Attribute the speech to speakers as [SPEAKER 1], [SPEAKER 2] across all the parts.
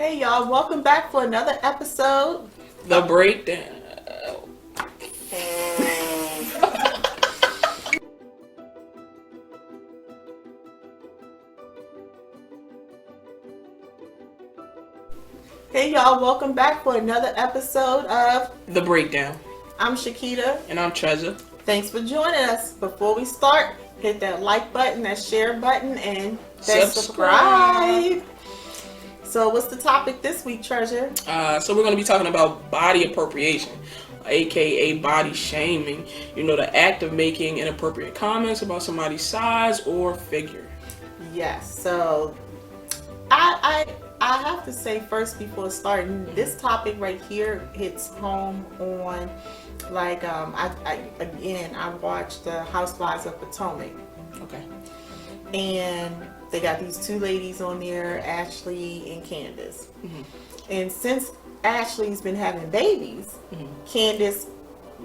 [SPEAKER 1] Hey y'all, welcome back for another episode.
[SPEAKER 2] The Breakdown.
[SPEAKER 1] Hey y'all, welcome back for another episode of
[SPEAKER 2] The Breakdown.
[SPEAKER 1] I'm Shakita.
[SPEAKER 2] And I'm Treasure.
[SPEAKER 1] Thanks for joining us. Before we start, hit that like button, that share button, and that subscribe. So what's the topic this week, Treasure?
[SPEAKER 2] So we're going to be talking about body appropriation, aka body shaming. You know, the act of making inappropriate comments about somebody's size or figure.
[SPEAKER 1] Yes. So I have to say first before starting, this topic right here hits home on I watched the Housewives of Potomac.
[SPEAKER 2] Okay.
[SPEAKER 1] And they got these two ladies on there, Ashley and Candace.
[SPEAKER 2] Mm-hmm.
[SPEAKER 1] And since Ashley's been having babies, Candace,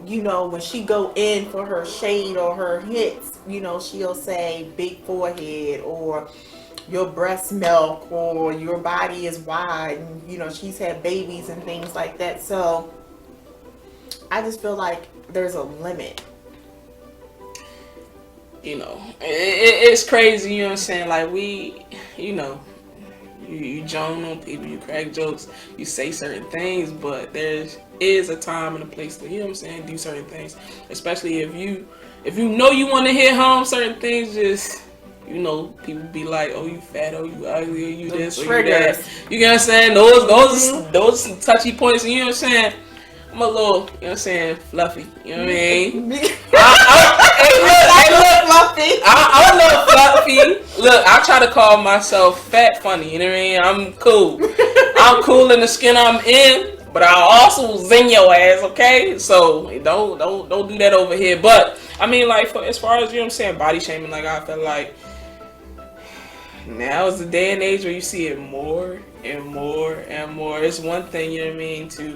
[SPEAKER 1] you know, when she go in for her shade or her hits, you know, she'll say big forehead or your breast milk or your body is wide, and you know, she's had babies and things like that. So I just feel like there's a limit.
[SPEAKER 2] You know, it's crazy, you know what I'm saying? Like, you joan on people, you crack jokes, you say certain things, but there is a time and a place to, you know what I'm saying, do certain things. Especially if you know you want to hit home, certain things just, you know, people be like, oh, you fat, oh, you ugly, or you this, or you that. You know what I'm saying? Those touchy points, you know what I'm saying? I'm a little, you know what I'm saying, fluffy. You know what I mean? I'm a little fluffy. Look, I try to call myself fat funny. You know what I mean? I'm cool. I'm cool in the skin I'm in, but I also zing your ass. Okay, so don't do that over here. But I mean, like, as far as, you know what I'm saying, body shaming, like, I feel like now is the day and age where you see it more and more and more. It's one thing, you know what I mean, to, you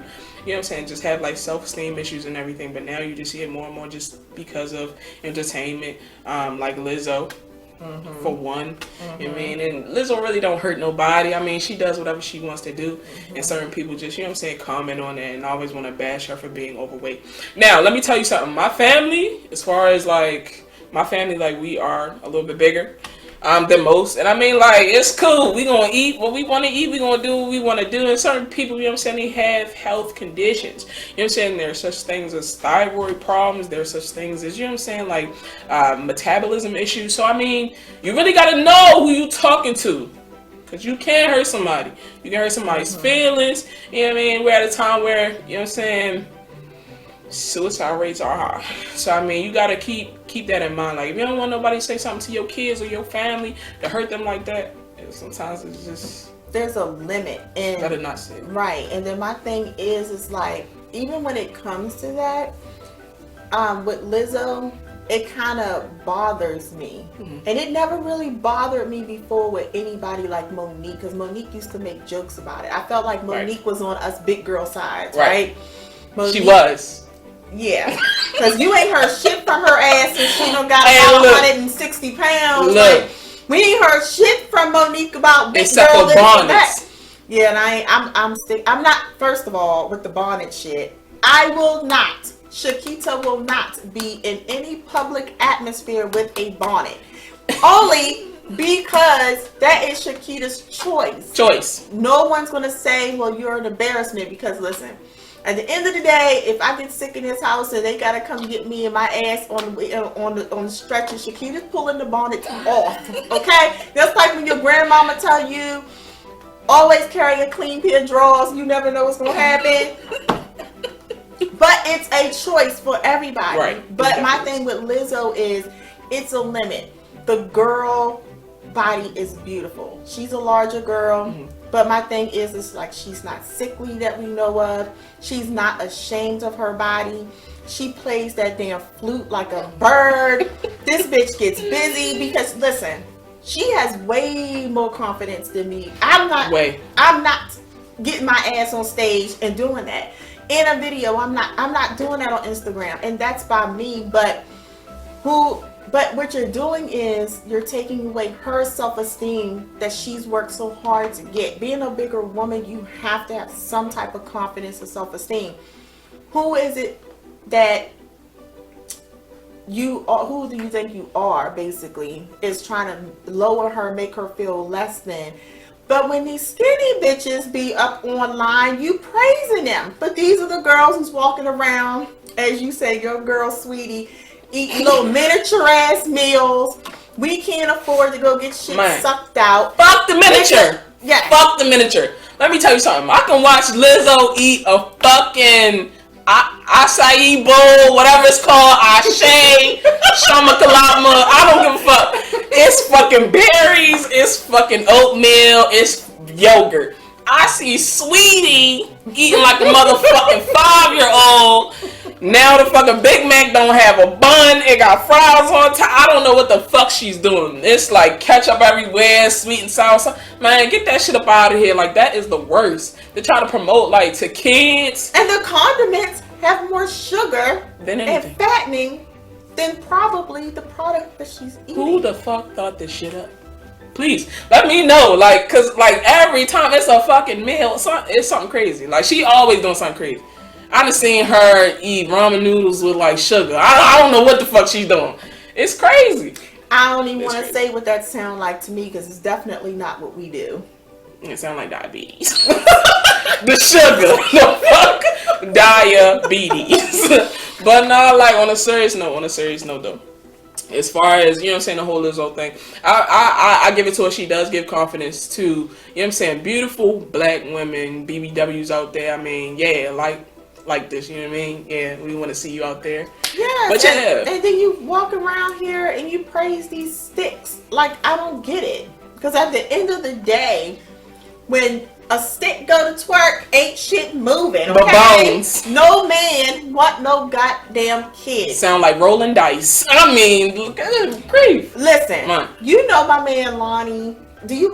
[SPEAKER 2] know what I'm saying, just have like self-esteem issues and everything, but now you just see it more and more just because of entertainment, like Lizzo, for one. You know what I mean? And Lizzo really don't hurt nobody. I mean, she does whatever she wants to do, and certain people just, you know what I'm saying, comment on it and always want to bash her for being overweight. Now, let me tell you something. My family, as far as like, my family, like, we are a little bit bigger than most, and I mean, like, it's cool. We gonna eat what we want to eat. We gonna do what we want to do. And certain people, you know what I'm saying, they have health conditions. You know what I'm saying? There's such things as thyroid problems. There's such things as, you know what I'm saying, like metabolism issues. So I mean, you really gotta know who you talking to, because you can't hurt somebody. You can hurt somebody's feelings. You know what I mean? We're at a time where, you know what I'm saying, suicide rates are high. So I mean, you gotta keep that in mind. Like, if you don't want nobody to say something to your kids or your family to hurt them like that, sometimes it's just,
[SPEAKER 1] there's a limit, and
[SPEAKER 2] better not say it.
[SPEAKER 1] Right. And then my thing is like, even when it comes to that, with Lizzo, it kind of bothers me. And it never really bothered me before with anybody like Monique, because Monique used to make jokes about it. I felt like Monique was on us big girl sides, right? Monique,
[SPEAKER 2] she was.
[SPEAKER 1] Yeah, because you ain't heard shit from her ass and she done got about 160 pounds.
[SPEAKER 2] Look,
[SPEAKER 1] like, we ain't heard shit from Monique about big
[SPEAKER 2] except
[SPEAKER 1] girl
[SPEAKER 2] for bonnets.
[SPEAKER 1] Yeah, and I'm not, first of all, with the bonnet shit. I will not, Shakita will not be in any public atmosphere with a bonnet. Only because that is Shakita's choice. No one's gonna say, well, you're an embarrassment, because listen, at the end of the day, if I get sick in this house and they gotta come get me and my ass on the stretcher, Shakita's pulling the bonnet off. Okay, that's like when your grandmama tell you, always carry a clean pair of drawers. You never know what's gonna happen. But it's a choice for everybody.
[SPEAKER 2] Right.
[SPEAKER 1] But my thing with Lizzo is, it's a limit. The girl body is beautiful. She's a larger girl. But my thing is, it's like, she's not sickly that we know of. She's not ashamed of her body. She plays that damn flute like a bird. This bitch gets busy because, listen, she has way more confidence than me. I'm not getting my ass on stage and doing that. In a video, I'm not doing that on Instagram. And that's by me. But who But what you're doing is you're taking away her self-esteem that she's worked so hard to get. Being a bigger woman, you have to have some type of confidence and self-esteem. Who is it that you are? Who do you think you are? Basically, is trying to lower her, make her feel less than. But when these skinny bitches be up online, you praising them. But these are the girls who's walking around, as you say, your girl, sweetie, eating little miniature ass meals. We can't afford to go get shit sucked out.
[SPEAKER 2] Fuck the miniature.
[SPEAKER 1] Yeah.
[SPEAKER 2] Fuck the miniature. Let me tell you something. I can watch Lizzo eat a fucking acai bowl, whatever it's called, ashe, shamakalama. I don't give a fuck. It's fucking berries. It's fucking oatmeal. It's yogurt. I see Sweetie eating like a motherfucking 5-year-old. Now the fucking Big Mac don't have a bun. It got fries on top. I don't know what the fuck she's doing. It's like ketchup everywhere, sweet and sour. Man, get that shit up out of here. Like, that is the worst. They try to promote, like, to kids.
[SPEAKER 1] And the condiments have more sugar and fattening than probably the product that she's eating.
[SPEAKER 2] Who the fuck thought this shit up? Please, let me know. Like, cause, like, every time it's a fucking meal, it's something crazy. Like, she always doing something crazy. I done seen her eat ramen noodles with like sugar. I don't know what the fuck she's doing. It's crazy.
[SPEAKER 1] I don't even want to say what that sound like to me because it's definitely not what we do.
[SPEAKER 2] It sound like diabetes. The sugar. The fuck? Diabetes. But nah, like on a serious note though. As far as, you know what I'm saying, the whole Lizzo thing, I give it to her. She does give confidence to, you know what I'm saying, beautiful black women, BBWs out there. I mean, yeah, like this, you know what I mean? Yeah, we want to see you out there.
[SPEAKER 1] Yeah,
[SPEAKER 2] but yeah.
[SPEAKER 1] And then you walk around here and you praise these sticks. Like, I don't get it. Because at the end of the day, when a stick go to twerk, ain't shit moving. Okay?
[SPEAKER 2] The bones.
[SPEAKER 1] No man want no goddamn kid.
[SPEAKER 2] Sound like rolling dice. I mean, good grief.
[SPEAKER 1] Listen, you know my man Lonnie. Do you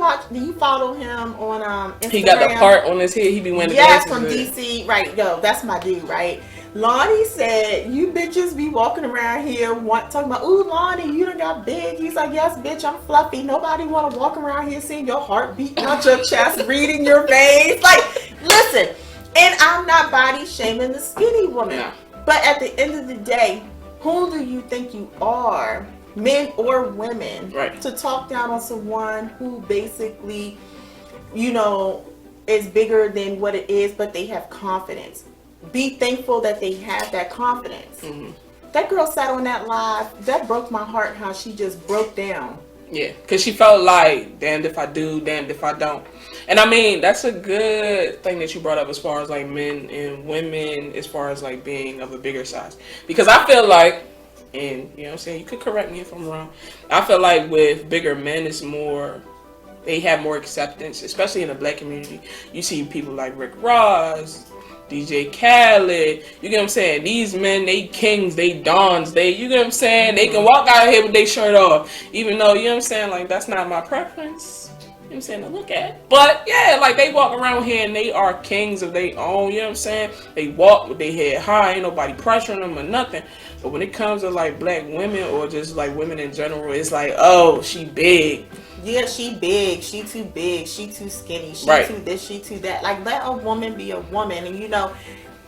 [SPEAKER 1] follow him on Instagram?
[SPEAKER 2] He got the part on his head. He be wearing the glasses.
[SPEAKER 1] From DC. Right, yo, that's my dude, right? Lonnie said, you bitches be walking around here talking about, ooh, Lonnie, you done got big. He's like, yes, bitch, I'm fluffy. Nobody want to walk around here seeing your heart beating out your chest, reading your veins. Like, listen, and I'm not body shaming the skinny woman. Yeah. But at the end of the day, who do you think you are? Men or women,
[SPEAKER 2] right,
[SPEAKER 1] to talk down on someone who basically, you know, is bigger than what it is, but they have confidence. Be thankful that they have that confidence. Mm-hmm. That girl sat on that live. That broke my heart how she just broke down.
[SPEAKER 2] Yeah, because she felt like, damned if I do, damned if I don't. And I mean, that's a good thing that you brought up as far as like men and women, as far as like being of a bigger size. Because I feel like, and you know what I'm saying, you could correct me if I'm wrong, I feel like with bigger men, it's more, they have more acceptance, especially in the black community. You see people like Rick Ross, DJ Khaled, you get what I'm saying? These men, they kings, they dons, you get what I'm saying? They can walk out here with their shirt off, even though, you know what I'm saying, like, that's not my preference, you know what I'm saying, to look at. But, yeah, like, they walk around here and they are kings of their own, you know what I'm saying? They walk with their head high, ain't nobody pressuring them or nothing. But when it comes to, like, black women or just, like, women in general, it's like, oh, she big.
[SPEAKER 1] Yeah, she big. She too big. She too skinny. She too this. She too that. Like, let a woman be a woman. And you know,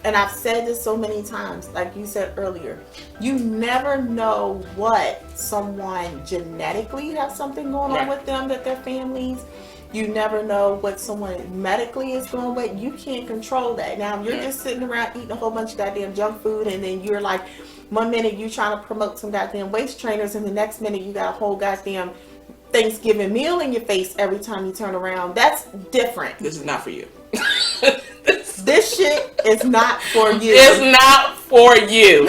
[SPEAKER 1] and I've said this so many times, like you said earlier, you never know what someone genetically has something going on with them, that their families. You never know what someone medically is going with. You can't control that. Now, if you're just sitting around eating a whole bunch of goddamn junk food, and then you're like, one minute you trying to promote some goddamn waist trainers, and the next minute you got a whole goddamn Thanksgiving meal in your face every time you turn around. That's different.
[SPEAKER 2] This is not for you.
[SPEAKER 1] This shit is not for you.
[SPEAKER 2] It's not for you.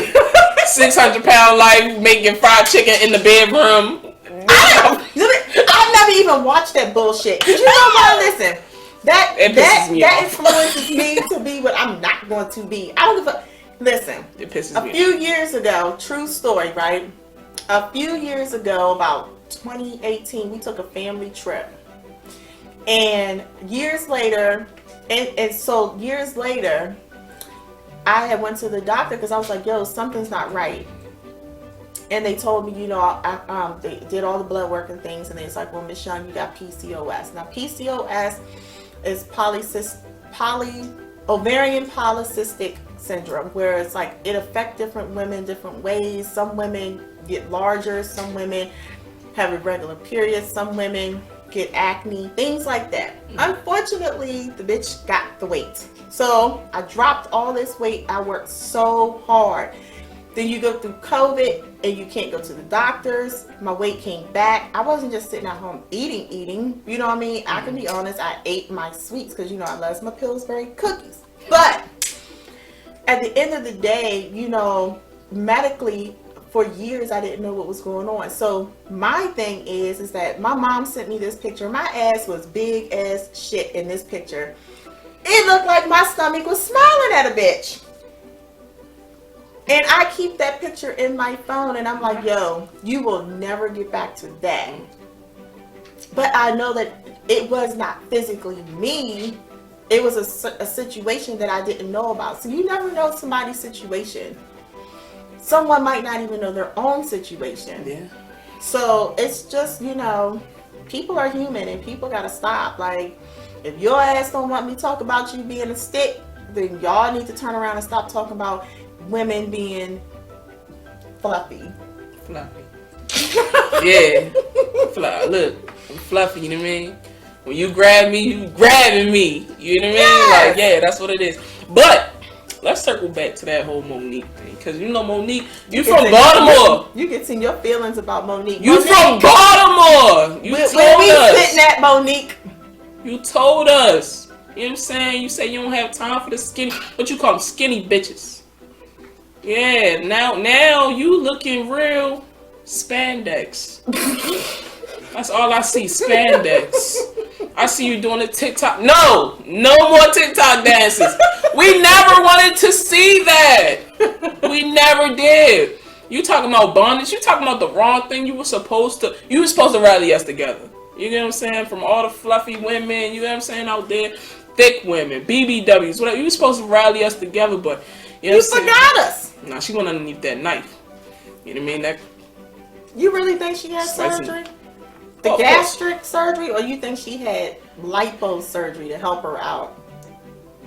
[SPEAKER 2] 600-pound life making fried chicken in the bedroom.
[SPEAKER 1] I've never even watched that bullshit. Cause you know what? Listen, that influences me to be what I'm not going to be. I don't give a. Listen,
[SPEAKER 2] it pisses me.
[SPEAKER 1] A few years ago, true story, right? A few years ago, about 2018, we took a family trip, and years later, I had went to the doctor because I was like, yo, something's not right. And they told me, they did all the blood work and things, and it's like, well, Miss Young, you got PCOS. Now, PCOS is ovarian polycystic syndrome, where it's like it affects different women different ways. Some women get larger, some women have irregular periods, some women get acne, things like that. Unfortunately, the bitch got the weight. So I dropped all this weight. I worked so hard. Then you go through COVID and you can't go to the doctors. My weight came back. I wasn't just sitting at home eating. You know what I mean? I can be honest, I ate my sweets because, I love my Pillsbury cookies. But at the end of the day, medically, for years, I didn't know what was going on. So my thing is that my mom sent me this picture. My ass was big as shit in this picture. It looked like my stomach was smiling at a bitch. And I keep that picture in my phone, and I'm like, yo, you will never get back to that. But I know that it was not physically me. It was a situation that I didn't know about. So you never know somebody's situation. Someone might not even know their own situation.
[SPEAKER 2] Yeah.
[SPEAKER 1] So it's just, people are human, and people gotta stop. Like, if your ass don't want me to talk about you being a stick, then y'all need to turn around and stop talking about women being fluffy.
[SPEAKER 2] Yeah. Look, I'm fluffy, you know what I mean? When you grab me, you grabbing me. You know what I mean?
[SPEAKER 1] Yes.
[SPEAKER 2] Like, yeah, that's what it is. But let's circle back to that whole Monique thing. Because Monique, you from Baltimore.
[SPEAKER 1] You get in your feelings about Monique.
[SPEAKER 2] You from Baltimore. You told us.
[SPEAKER 1] Sitting at Monique.
[SPEAKER 2] You told us. You know what I'm saying? You say you don't have time for the skinny, but you call them skinny bitches. Yeah, now you looking real spandex. That's all I see, spandex. I see you doing a TikTok. No more TikTok dances. We never wanted to see that. We never did. You talking about bondage? You talking about the wrong thing. You were supposed to rally us together. You know what I'm saying? From all the fluffy women, you know what I'm saying, out there, thick women, BBWs, whatever. You were supposed to rally us together, but
[SPEAKER 1] you forgot us.
[SPEAKER 2] Nah, she went underneath that knife. You know what I mean?
[SPEAKER 1] You really think she had surgery? The gastric surgery, or you think she had lipo surgery to help her out?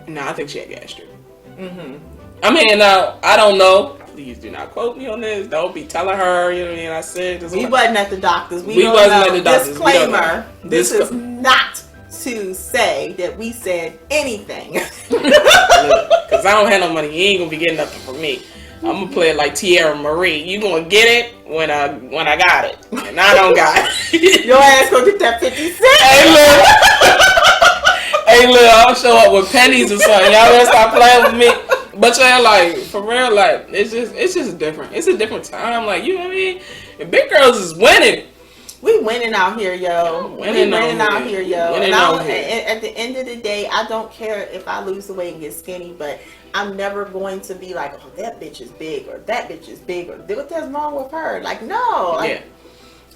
[SPEAKER 2] Nah, I think she had gastric. I mean, I don't know. Please do not quote me on this. Don't be telling her, you know what I mean? I said this.
[SPEAKER 1] We wasn't at the doctors.
[SPEAKER 2] We wasn't at the doctors.
[SPEAKER 1] Disclaimer, this is not to say that we said anything.
[SPEAKER 2] Because I don't have no money. You ain't going to be getting nothing from me. I'm going to play it like Tierra Marie. You going to get it when I got it. And I don't got it.
[SPEAKER 1] Your ass going to get that 50 cents.
[SPEAKER 2] Hey, look, I'll show up with pennies or something. Y'all better stop playing with me. But yeah, like, for real, like, it's just different. It's a different time. Like, you know what I mean? And big girls is winning.
[SPEAKER 1] We winning out here, yo.
[SPEAKER 2] Winning
[SPEAKER 1] out here, yo.
[SPEAKER 2] Winning
[SPEAKER 1] and at the end of the day, I don't care if I lose the weight and get skinny, but I'm never going to be like, oh, that bitch is big, or that bitch is big, or what's wrong with her? Like, no. Like,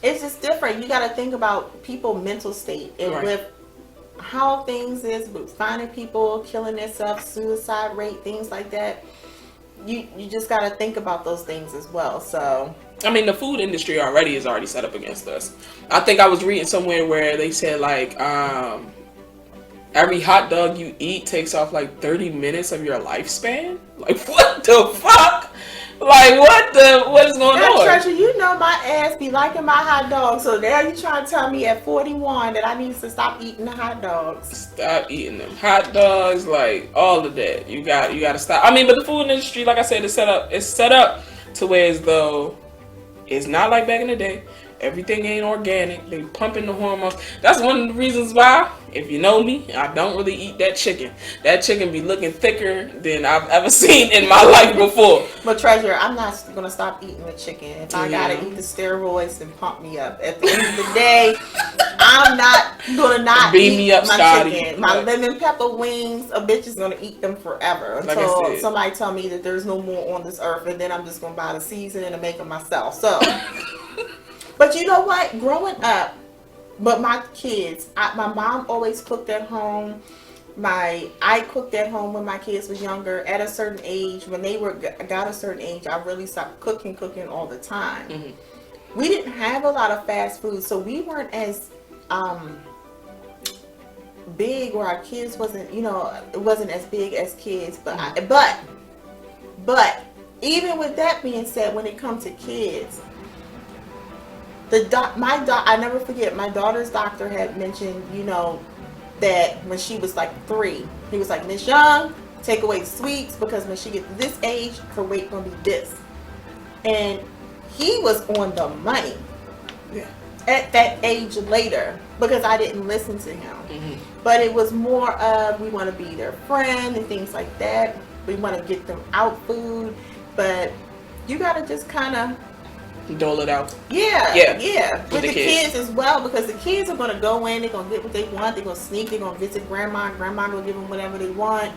[SPEAKER 1] it's just different. You got to think about people's mental state. And with how things is with finding people killing themselves, suicide rate, things like that, you just got to think about those things as well. So
[SPEAKER 2] I mean, the food industry is already set up against us. I think I was reading somewhere where they said like every hot dog you eat takes off like 30 minutes of your lifespan. Like, what the fuck? Like, what is going on?
[SPEAKER 1] Treasure, you know my ass be liking my hot dogs. So now you trying to tell me at 41 that I need to stop eating the hot dogs.
[SPEAKER 2] Stop eating them hot dogs, like all of that. You got to stop. I mean, but the food industry, like I said, is set up to where as though it's not like back in the day. Everything ain't organic. They pumping the hormones. That's one of the reasons why, if you know me, I don't really eat that chicken. That chicken be looking thicker than I've ever seen in my life before.
[SPEAKER 1] But Treasure, I'm not going to stop eating the chicken. If I got to eat the steroids and pump me up. At the end of the day, I'm not going to not eat my chicken. My lemon pepper wings, a bitch is going to eat them forever. Until somebody tell me that there's no more on this earth. And then I'm just going to buy the seasoning and make them myself. So... But you know what? Growing up, but my kids, my mom always cooked at home. I cooked at home when my kids was younger. At a certain age, when they got a certain age, I really stopped cooking all the time.
[SPEAKER 2] Mm-hmm.
[SPEAKER 1] We didn't have a lot of fast food, so we weren't as big, or our kids wasn't, it wasn't as big as kids. But but even with that being said, when it comes to kids, I never forget, my daughter's doctor had mentioned, that when she was like 3, he was like, Miss Young, take away the sweets, because when she gets to this age, her weight gonna be this. And he was on the money.
[SPEAKER 2] Yeah.
[SPEAKER 1] At that age later, because I didn't listen to him.
[SPEAKER 2] Mm-hmm.
[SPEAKER 1] But it was more of, we want to be their friend and things like that. We want to get them out food, but you got to just kind of
[SPEAKER 2] dole it out.
[SPEAKER 1] Yeah. With the kids as well, because the kids are going to go in, they're going to get what they want, they're going to sneak, they're going to visit grandma going to give them whatever they want.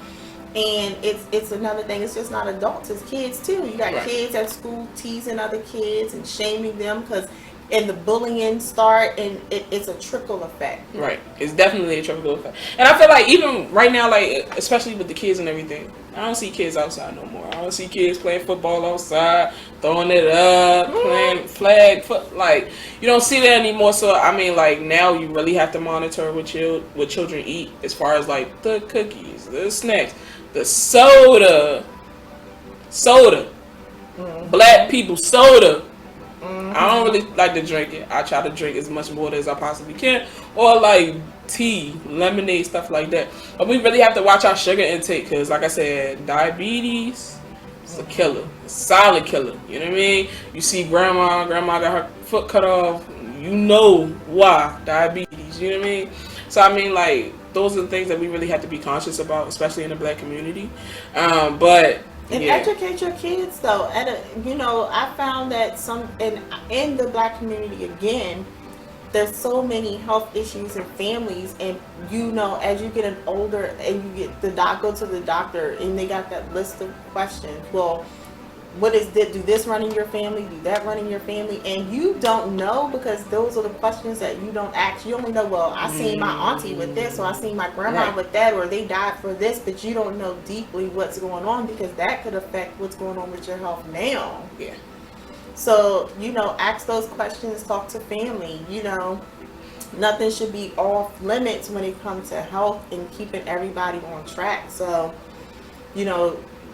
[SPEAKER 1] And it's another thing, it's just not adults, it's kids too. You got kids at school teasing other kids and shaming them, and the bullying start, and it's a trickle effect.
[SPEAKER 2] Right. It's definitely a trickle effect. And I feel like even right now, like, especially with the kids and everything, I don't see kids outside no more. I don't see kids playing football outside, throwing it up, playing flag foot. Like, you don't see that anymore. So, I mean, like, now you really have to monitor what children eat, as far as, like, the cookies, the snacks, the soda. Black people soda. I don't really like to drink it. I try to drink as much water as I possibly can, or like tea, lemonade, stuff like that. But we really have to watch our sugar intake, because, like I said, diabetes is a killer, a silent killer. You know what I mean? You see grandma got her foot cut off. You know why? Diabetes. You know what I mean? So I mean, like, those are the things that we really have to be conscious about, especially in the Black community. And
[SPEAKER 1] educate your kids, though. I found that in the Black community, again, there's so many health issues in families, and as you get older and you go to the doctor, and they got that list of questions. Well, what is this? Do this run in your family? Do that run in your family? And you don't know, because those are the questions that you don't ask. You only know, well, I seen my auntie with this, or I seen my grandma with that, or they died for this, but you don't know deeply what's going on, because that could affect what's going on with your health now.
[SPEAKER 2] Yeah.
[SPEAKER 1] So, ask those questions, talk to family, nothing should be off limits when it comes to health and keeping everybody on track. So,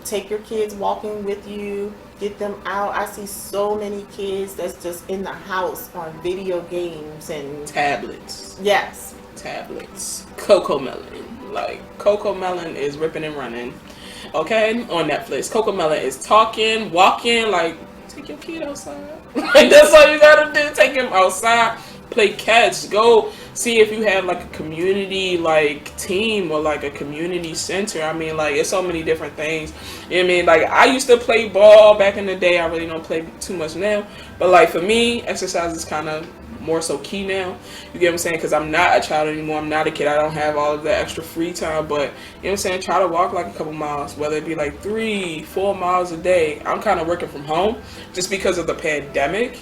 [SPEAKER 1] take your kids walking with you, get them out. I see so many kids that's just in the house on video games and
[SPEAKER 2] tablets.
[SPEAKER 1] Yes.
[SPEAKER 2] Tablets. Coco Melon. Like, Coco Melon is ripping and running. Okay? On Netflix. Coco Melon is talking, walking, like, take your kid outside. Like, that's all you gotta do. Take him outside. Play catch. Go see if you have like a community like team, or like a community center. I mean, like, it's so many different things. You know what I mean? Like, I used to play ball back in the day. I really don't play too much now. But like, for me, exercise is kind of more so key now. You get what I'm saying? Because I'm not a child anymore. I'm not a kid. I don't have all of that extra free time. But, you know what I'm saying? Try to walk like a couple miles, whether it be like 3-4 miles a day. I'm kind of working from home just because of the pandemic.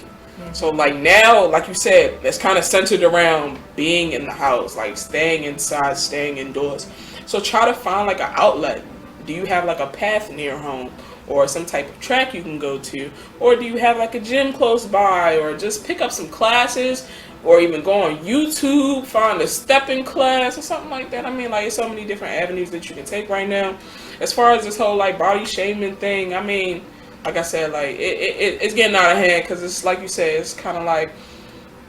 [SPEAKER 2] So like now, like you said, it's kind of centered around being in the house, like staying inside, staying indoors. So try to find like an outlet. Do you have like a path near home, or some type of track you can go to? Or do you have like a gym close by? Or just pick up some classes, or even go on YouTube, find a stepping class or something like that. I mean, like, there's so many different avenues that you can take right now. As far as this whole like body shaming thing, I mean, like I said, like, it's getting out of hand, because it's like you said, it's kind of like,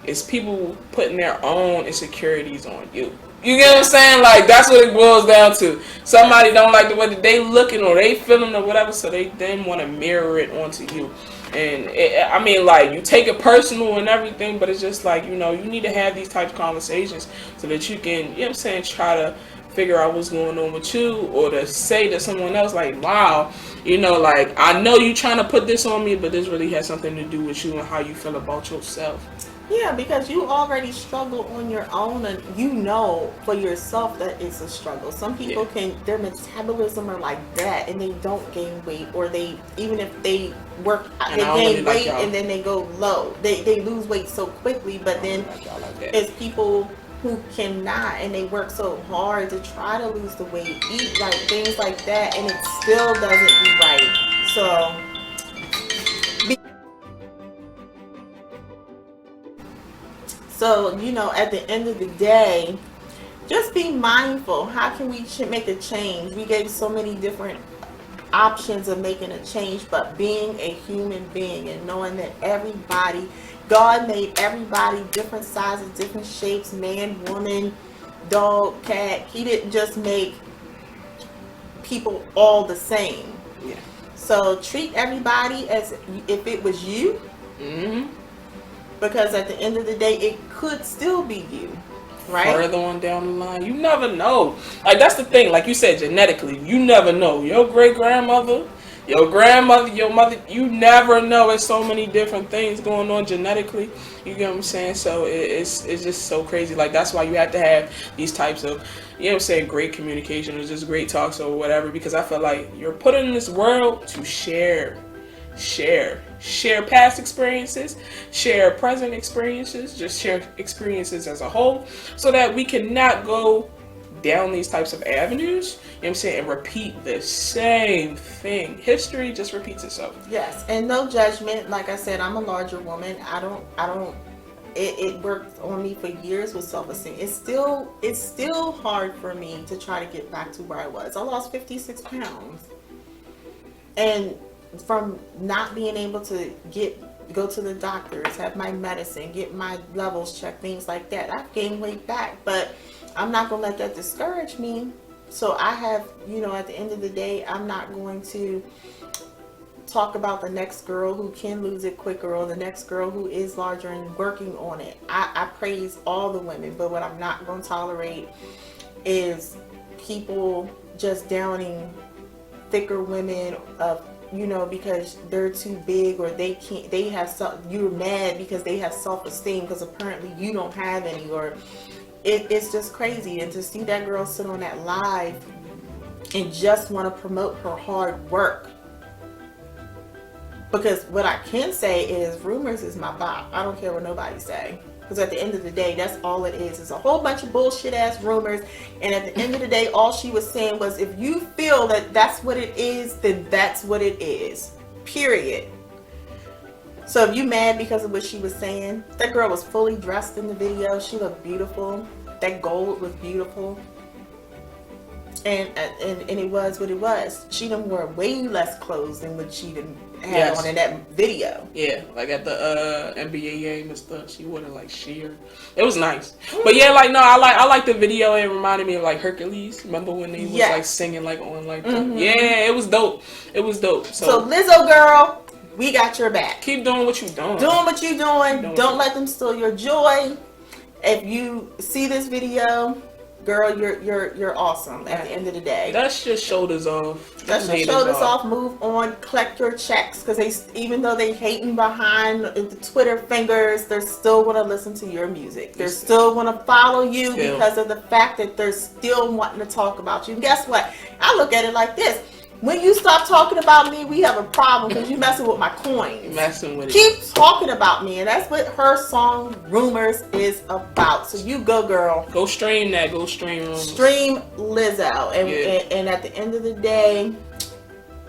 [SPEAKER 2] it's people putting their own insecurities on you. You get what I'm saying? Like, that's what it boils down to. Somebody don't like the way that they looking or they feeling or whatever, so they then want to mirror it onto you. And I mean, like, you take it personal and everything, but it's just like, you need to have these types of conversations so that you can, you know what I'm saying, try to figure out what's going on with you, or to say to someone else, like, wow, like, I know you trying to put this on me, but this really has something to do with you and how you feel about yourself.
[SPEAKER 1] Yeah, because you already struggle on your own, and for yourself that it's a struggle. Some people their metabolism are like that, and they don't gain weight, or even if they work, they gain weight and then they go low. They lose weight so quickly, but then as people who cannot, and they work so hard to try to lose the weight, eat right, things like that, and it still doesn't be right. So you know, at the end of the day, just be mindful. How can we make a change? We gave so many different options of making a change, but being a human being and knowing that everybody, God made everybody different sizes, different shapes, man, woman, dog, cat. He didn't just make people all the same.
[SPEAKER 2] Yeah.
[SPEAKER 1] So treat everybody as if it was you, because at the end of the day, it could still be you. Right?
[SPEAKER 2] Further on down the line, you never know. Like, that's the thing. Like you said, genetically, you never know. Your great grandmother, your grandmother, your mother, you never know. There's so many different things going on genetically. You get what I'm saying? So it's just so crazy. Like, that's why you have to have these types of, you know what I'm saying, great communication or just great talks or whatever. Because I feel like you're put in this world to share past experiences, share present experiences, just share experiences as a whole, so that we cannot go down these types of avenues, you know what I'm saying, and repeat the same thing. History just repeats itself.
[SPEAKER 1] Yes, and no judgment. Like I said, I'm a larger woman. It worked on me for years with self-esteem. It's still hard for me to try to get back to where I was. I lost 56 pounds. And from not being able to go to the doctors, have my medicine, get my levels checked, things like that, I've gained weight back. But I'm not going to let that discourage me. So I have, you know, at the end of the day, I'm not going to talk about the next girl who can lose it quicker or the next girl who is larger and working on it. I praise all the women, but what I'm not going to tolerate is people just downing thicker women of, you know, because they're too big or they can't, they have you're mad because they have self-esteem because apparently you don't have any, or it's just crazy. And to see that girl sit on that live and just want to promote her hard work, because what I can say is rumors is my bop. I don't care what nobody say, because at the end of the day, that's all it is. It's a whole bunch of bullshit ass rumors. And at the end of the day, all she was saying was, if you feel that that's what it is, then that's what it is. Period. So if you mad because of what she was saying, that girl was fully dressed in the video. She looked beautiful. That gold was beautiful. And it was what it was. She done wore way less clothes than what she done had on in that video.
[SPEAKER 2] Yeah, like at the NBA game and stuff, she wore it like sheer. It was nice. But yeah, like, no, I like the video. It reminded me of like Hercules. Remember when they was like singing like on like yeah, it was dope. It was dope. So
[SPEAKER 1] Lizzo girl, we got your back.
[SPEAKER 2] Keep doing what you're doing.
[SPEAKER 1] Doing what you're doing. Don't let them steal your joy. If you see this video, girl, you're awesome at the end of the day.
[SPEAKER 2] That's just shoulders off.
[SPEAKER 1] That's just shoulders off. Move on. Collect your checks, because even though they hating behind the Twitter fingers, they're still going to listen to your music. They're still going to follow you because of the fact that they're still wanting to talk about you. And guess what? I look at it like this. When you stop talking about me, we have a problem, because you messing with my coins.
[SPEAKER 2] Messing with it.
[SPEAKER 1] Keep talking about me, and that's what her song Rumors is about. So you go, girl.
[SPEAKER 2] Go stream that. Go stream Rumors.
[SPEAKER 1] Stream Lizzo. And at the end of the day,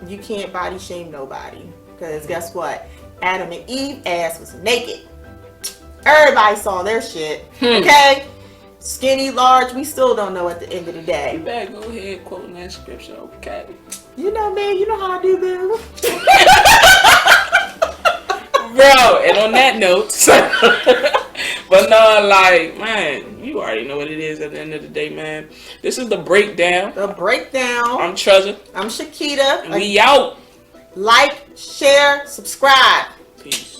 [SPEAKER 1] you can't body shame nobody, because guess what? Adam and Eve ass was naked. Everybody saw their shit. Okay? Skinny, large, we still don't know at the end of the day.
[SPEAKER 2] You better go ahead quoting that scripture, okay?
[SPEAKER 1] You know, man, you know how I do, boo.
[SPEAKER 2] Bro, and on that note, but no, like, man, you already know what it is at the end of the day, man. This is the breakdown.
[SPEAKER 1] The breakdown.
[SPEAKER 2] I'm Treasure.
[SPEAKER 1] I'm Shakita.
[SPEAKER 2] And we out.
[SPEAKER 1] Like, share, subscribe.
[SPEAKER 2] Peace.